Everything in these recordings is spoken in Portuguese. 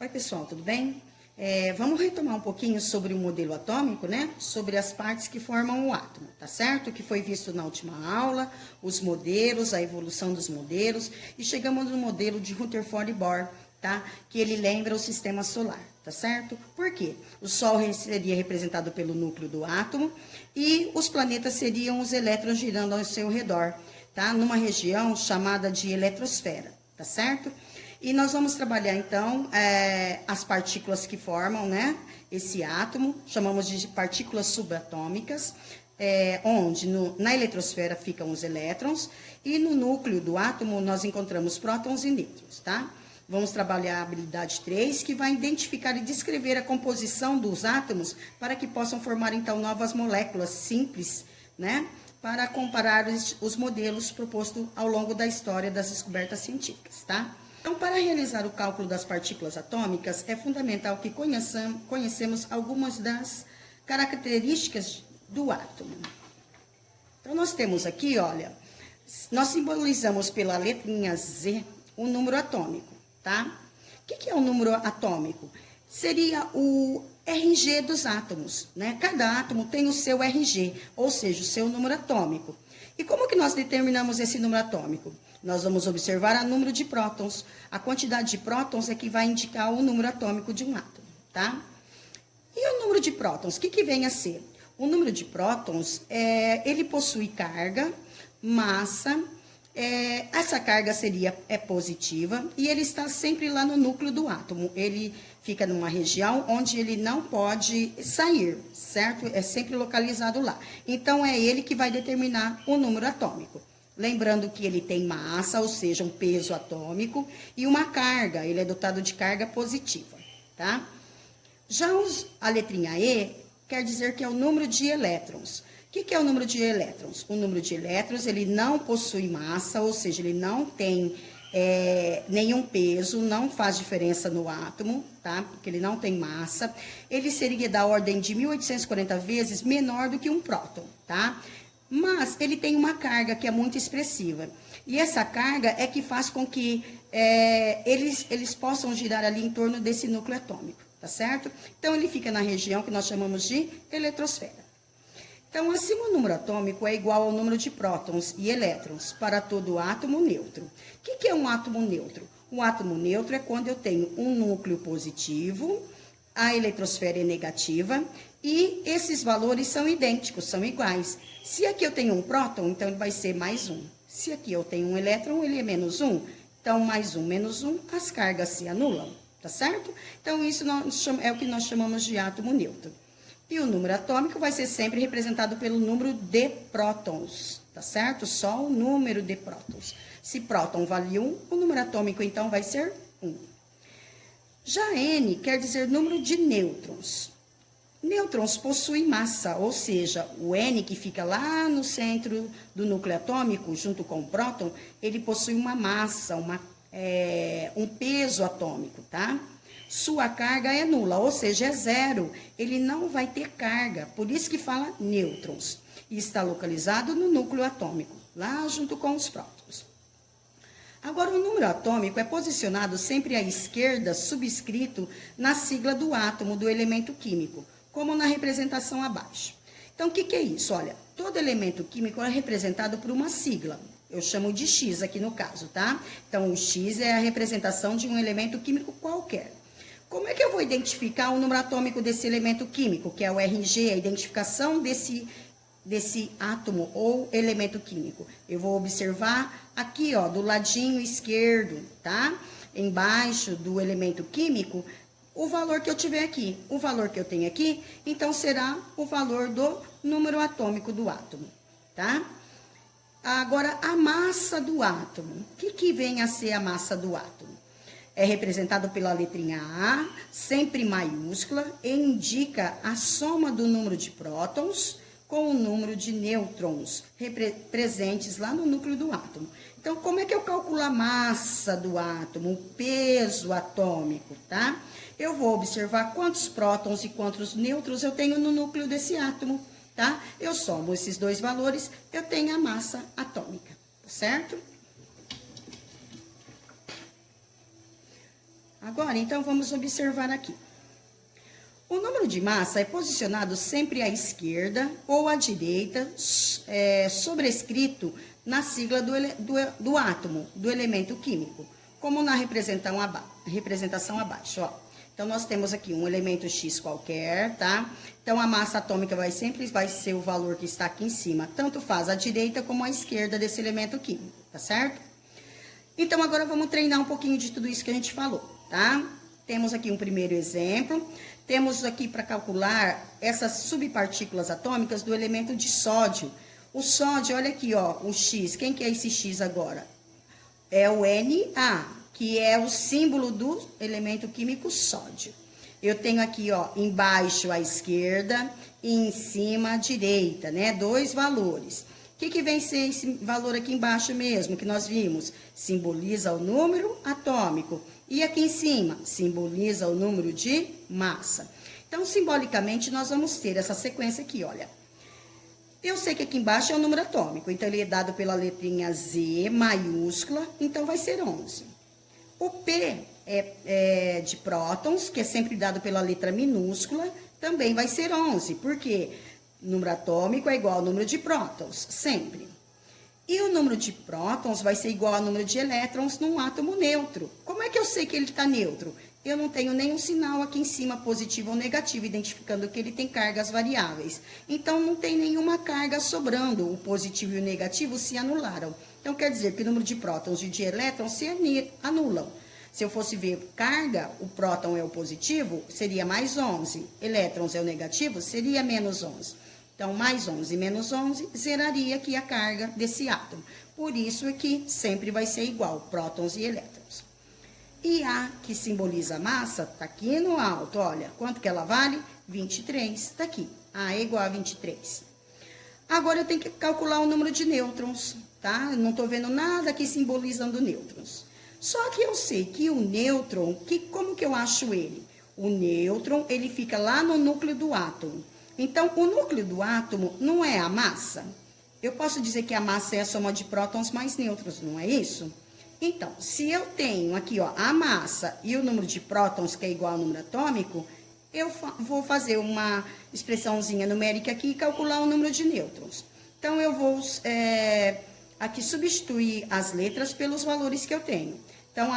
Oi, pessoal, tudo bem? Vamos retomar um pouquinho sobre o modelo atômico, né? Sobre as partes que formam o átomo, tá certo? Que foi visto na última aula, os modelos, a evolução dos modelos, e chegamos no modelo de Rutherford Bohr, tá? Que ele lembra o sistema solar, tá certo? Por quê? O Sol seria representado pelo núcleo do átomo e os planetas seriam os elétrons girando ao seu redor, tá? Numa região chamada de eletrosfera, tá certo? E nós vamos trabalhar, então, as partículas que formam, né, esse átomo, chamamos de partículas subatômicas, onde na eletrosfera ficam os elétrons, e no núcleo do átomo nós encontramos prótons e nêutrons, tá? Vamos trabalhar a habilidade 3, que vai identificar e descrever a composição dos átomos para que possam formar, então, novas moléculas simples, né, para comparar os modelos propostos ao longo da história das descobertas científicas, tá? Então, para realizar o cálculo das partículas atômicas, é fundamental que conhecemos algumas das características do átomo. Então, nós temos aqui, olha, nós simbolizamos pela letrinha Z o número atômico, tá? O que é o número atômico? Seria o RG dos átomos, né? Cada átomo tem o seu RG, ou seja, o seu número atômico. E como que nós determinamos esse número atômico? Nós vamos observar o número de prótons. A quantidade de prótons é que vai indicar o número atômico de um átomo, tá? E o número de prótons, o que vem a ser? O número de prótons, ele possui carga, massa, essa carga seria positiva e ele está sempre lá no núcleo do átomo. Ele fica numa região onde ele não pode sair, certo? É sempre localizado lá. Então, é ele que vai determinar o número atômico. Lembrando que ele tem massa, ou seja, um peso atômico, e uma carga, ele é dotado de carga positiva, tá? Já a letrinha E quer dizer que é o número de elétrons. O que é o número de elétrons? O número de elétrons, ele não possui massa, ou seja, ele não tem nenhum peso, não faz diferença no átomo, tá? Porque ele não tem massa. Ele seria da ordem de 1840 vezes menor do que um próton, tá? Mas ele tem uma carga que é muito expressiva. E essa carga é que faz com que eles possam girar ali em torno desse núcleo atômico, tá certo? Então, ele fica na região que nós chamamos de eletrosfera. Então, assim, o número atômico é igual ao número de prótons e elétrons para todo átomo neutro. O que é um átomo neutro? Um átomo neutro é quando eu tenho um núcleo positivo, a eletrosfera é negativa, e esses valores são idênticos, são iguais. Se aqui eu tenho um próton, então ele vai ser mais 1. Se aqui eu tenho um elétron, ele é menos 1. Então, mais 1 menos 1, as cargas se anulam, tá certo? Então, isso é o que nós chamamos de átomo neutro. E o número atômico vai ser sempre representado pelo número de prótons, tá certo? Só o número de prótons. Se próton vale 1, o número atômico, então, vai ser 1. Já N quer dizer número de nêutrons. Nêutrons possuem massa, ou seja, o N que fica lá no centro do núcleo atômico, junto com o próton, ele possui uma massa, um peso atômico, tá? Sua carga é nula, ou seja, é zero. Ele não vai ter carga, por isso que fala nêutrons. E está localizado no núcleo atômico, lá junto com os prótons. Agora, o número atômico é posicionado sempre à esquerda, subscrito na sigla do átomo do elemento químico, como na representação abaixo. Então, o que é isso? Olha, todo elemento químico é representado por uma sigla. Eu chamo de X aqui no caso, tá? Então, o X é a representação de um elemento químico qualquer. Como é que eu vou identificar o número atômico desse elemento químico, que é o RG, a identificação desse átomo ou elemento químico? Eu vou observar aqui, ó, do ladinho esquerdo, tá? Embaixo do elemento químico, o valor que eu tiver aqui. O valor que eu tenho aqui, então, será o valor do número atômico do átomo, tá? Agora, a massa do átomo. O que vem a ser a massa do átomo? É representado pela letrinha A, sempre maiúscula, e indica a soma do número de prótons com o número de nêutrons presentes lá no núcleo do átomo. Então, como é que eu calculo a massa do átomo, o peso atômico, tá? Eu vou observar quantos prótons e quantos nêutrons eu tenho no núcleo desse átomo, tá? Eu somo esses dois valores, eu tenho a massa atômica, certo? Agora, então, vamos observar aqui. O número de massa é posicionado sempre à esquerda ou à direita, sobrescrito na sigla do átomo, do elemento químico, como na representação abaixo, ó. Então, nós temos aqui um elemento X qualquer, tá? Então, a massa atômica vai ser o valor que está aqui em cima, tanto faz a direita como a esquerda desse elemento químico, tá certo? Então, agora vamos treinar um pouquinho de tudo isso que a gente falou, tá? Temos aqui um primeiro exemplo. Temos aqui para calcular essas subpartículas atômicas do elemento de sódio. O sódio, olha aqui, ó, o X. Quem que é esse X agora? É o Na, que é o símbolo do elemento químico sódio. Eu tenho aqui, ó, embaixo à esquerda e em cima à direita, né? 2 valores. O que vem ser esse valor aqui embaixo mesmo, que nós vimos? Simboliza o número atômico. E aqui em cima, simboliza o número de massa. Então, simbolicamente, nós vamos ter essa sequência aqui, olha. Eu sei que aqui embaixo é o número atômico, então ele é dado pela letrinha Z maiúscula, então vai ser 11. O P é de prótons, que é sempre dado pela letra minúscula, também vai ser 11, porque número atômico é igual ao número de prótons, sempre. E o número de prótons vai ser igual ao número de elétrons num átomo neutro. Como é que eu sei que ele está neutro? Eu não tenho nenhum sinal aqui em cima, positivo ou negativo, identificando que ele tem cargas variáveis. Então, não tem nenhuma carga sobrando. O positivo e o negativo se anularam. Então, quer dizer que o número de prótons e de elétrons se anulam. Se eu fosse ver carga, o próton é o positivo, seria mais 11. Elétrons é o negativo, seria menos 11. Então, mais 11 menos 11 zeraria aqui a carga desse átomo. Por isso é que sempre vai ser igual, prótons e elétrons. E A, que simboliza a massa, está aqui no alto, olha. Quanto que ela vale? 23, está aqui. A é igual a 23. Agora, eu tenho que calcular o número de nêutrons, tá? Eu não estou vendo nada aqui simbolizando nêutrons. Só que eu sei que o nêutron, como que eu acho ele? O nêutron, ele fica lá no núcleo do átomo. Então, o núcleo do átomo não é a massa? Eu posso dizer que a massa é a soma de prótons mais nêutrons, não é isso? Então, se eu tenho aqui, ó, a massa e o número de prótons, que é igual ao número atômico, eu vou fazer uma expressãozinha numérica aqui e calcular o número de nêutrons. Então, eu vou aqui substituir as letras pelos valores que eu tenho. Então,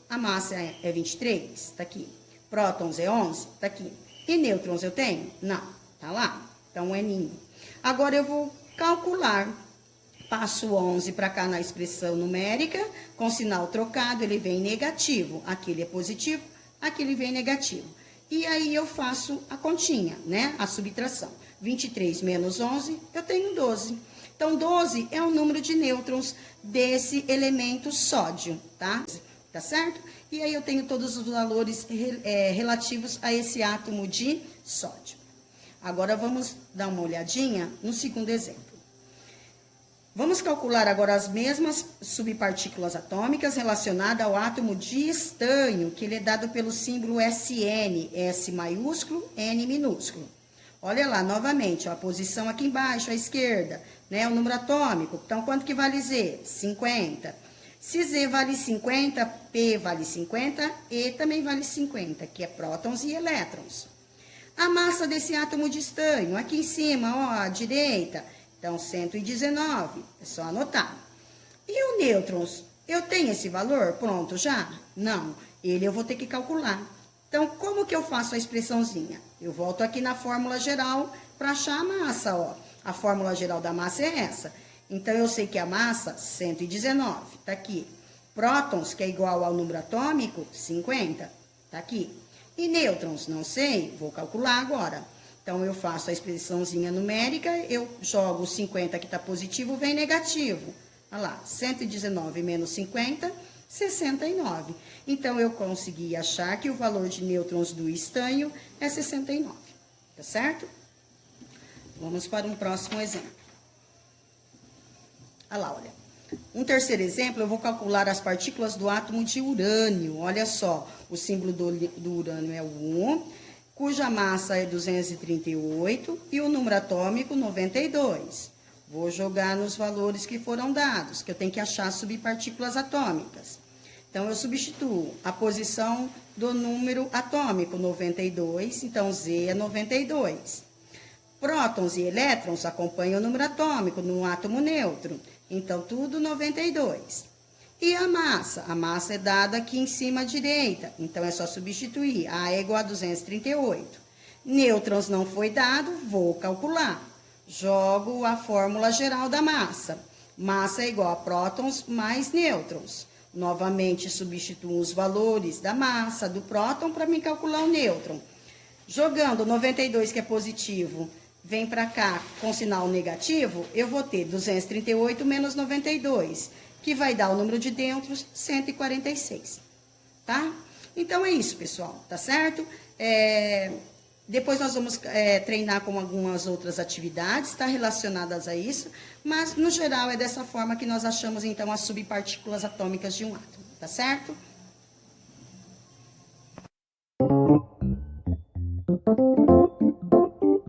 a massa é 23, está aqui. Prótons é 11, está aqui. E nêutrons eu tenho? Não. Tá lá? Então, é N. Agora, eu vou calcular. Passo 11 para cá na expressão numérica, com sinal trocado, ele vem negativo. Aqui ele é positivo, aqui ele vem negativo. E aí, eu faço a continha, né? A subtração. 23 menos 11, eu tenho 12. Então, 12 é o número de nêutrons desse elemento sódio, tá? Tá certo? E aí, eu tenho todos os valores relativos a esse átomo de sódio. Agora, vamos dar uma olhadinha no segundo exemplo. Vamos calcular agora as mesmas subpartículas atômicas relacionadas ao átomo de estanho, que ele é dado pelo símbolo SN, S maiúsculo, N minúsculo. Olha lá, novamente, ó, a posição aqui embaixo, à esquerda, né, o número atômico. Então, quanto que vale Z? 50. Se Z vale 50, P vale 50, E também vale 50, que é prótons e elétrons. A massa desse átomo de estanho, aqui em cima, ó, à direita, então 119, é só anotar. E o nêutrons, eu tenho esse valor pronto já? Não, ele eu vou ter que calcular. Então, como que eu faço a expressãozinha? Eu volto aqui na fórmula geral para achar a massa, ó. A fórmula geral da massa é essa. Então, eu sei que a massa, 119, tá aqui. Prótons, que é igual ao número atômico, 50, tá aqui. E nêutrons, não sei, vou calcular agora. Então, eu faço a expressãozinha numérica, eu jogo o 50 que está positivo, vem negativo. Olha lá, 119 menos 50, 69. Então, eu consegui achar que o valor de nêutrons do estanho é 69, tá certo? Vamos para um próximo exemplo. Olha lá, olha. Um terceiro exemplo, eu vou calcular as partículas do átomo de urânio. Olha só, o símbolo do urânio é o 1, cuja massa é 238 e o número atômico 92. Vou jogar nos valores que foram dados, que eu tenho que achar subpartículas atômicas. Então, eu substituo a posição do número atômico, 92, então Z é 92. Prótons e elétrons acompanham o número atômico no átomo neutro, então tudo 92. E a massa é dada aqui em cima à direita, então é só substituir, A é igual a 238. Nêutrons não foi dado, vou calcular. Jogo a fórmula geral da massa. Massa é igual a prótons mais nêutrons. Novamente substituo os valores da massa do próton para me calcular o nêutron. Jogando 92, que é positivo, vem para cá com sinal negativo, eu vou ter 238 menos 92, que vai dar o número de nêutrons, 146, tá? Então, é isso, pessoal, tá certo? Depois nós vamos treinar com algumas outras atividades, tá? Relacionadas a isso, mas, no geral, é dessa forma que nós achamos, então, as subpartículas atômicas de um átomo, tá certo?